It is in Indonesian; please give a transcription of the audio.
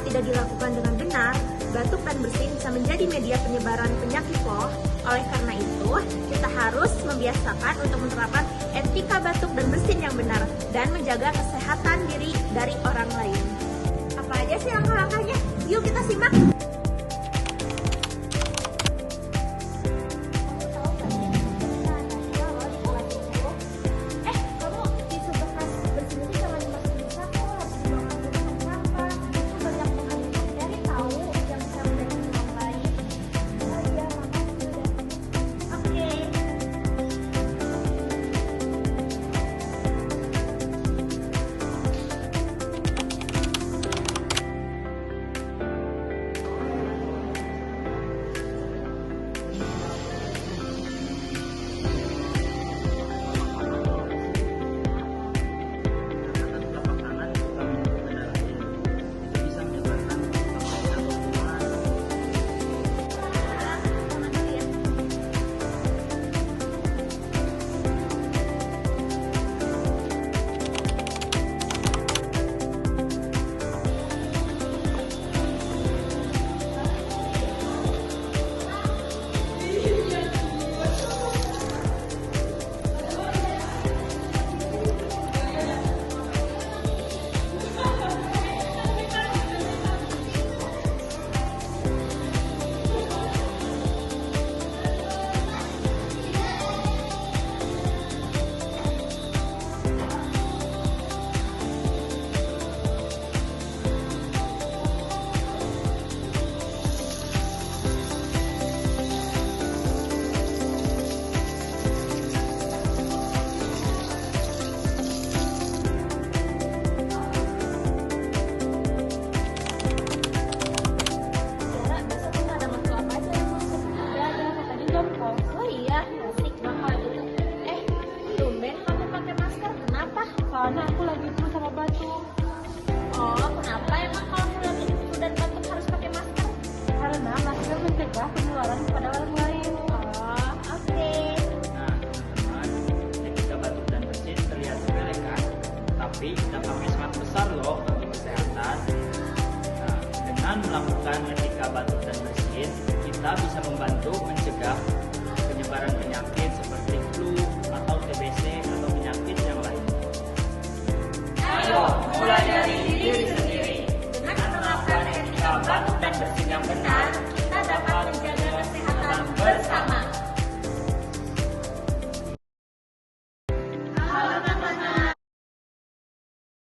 tidak dilakukan dengan benar, batuk dan bersin bisa menjadi media penyebaran penyakit loh. Oleh karena itu, kita harus membiasakan untuk menerapkan etika batuk dan bersin yang benar dan menjaga kesehatan diri dari orang lain. Apa aja sih langkah-langkahnya? Yuk kita simak! Oh iya, asik banget itu. Tumben kamu pakai masker. Kenapa? Soalnya aku lagi flu sama batuk. Oh, kenapa emang kalau lagi flu dan batuk harus pakai masker? Karena masker mencegah penularan kepada orang lain. Oh, oke. Nah, teman-teman, etika batuk dan bersin terlihat sepele kan? Tapi dampaknya sangat besar loh untuk kesehatan. Nah, dengan melakukan etika batuk dan bersin, kita bisa membantu mencegah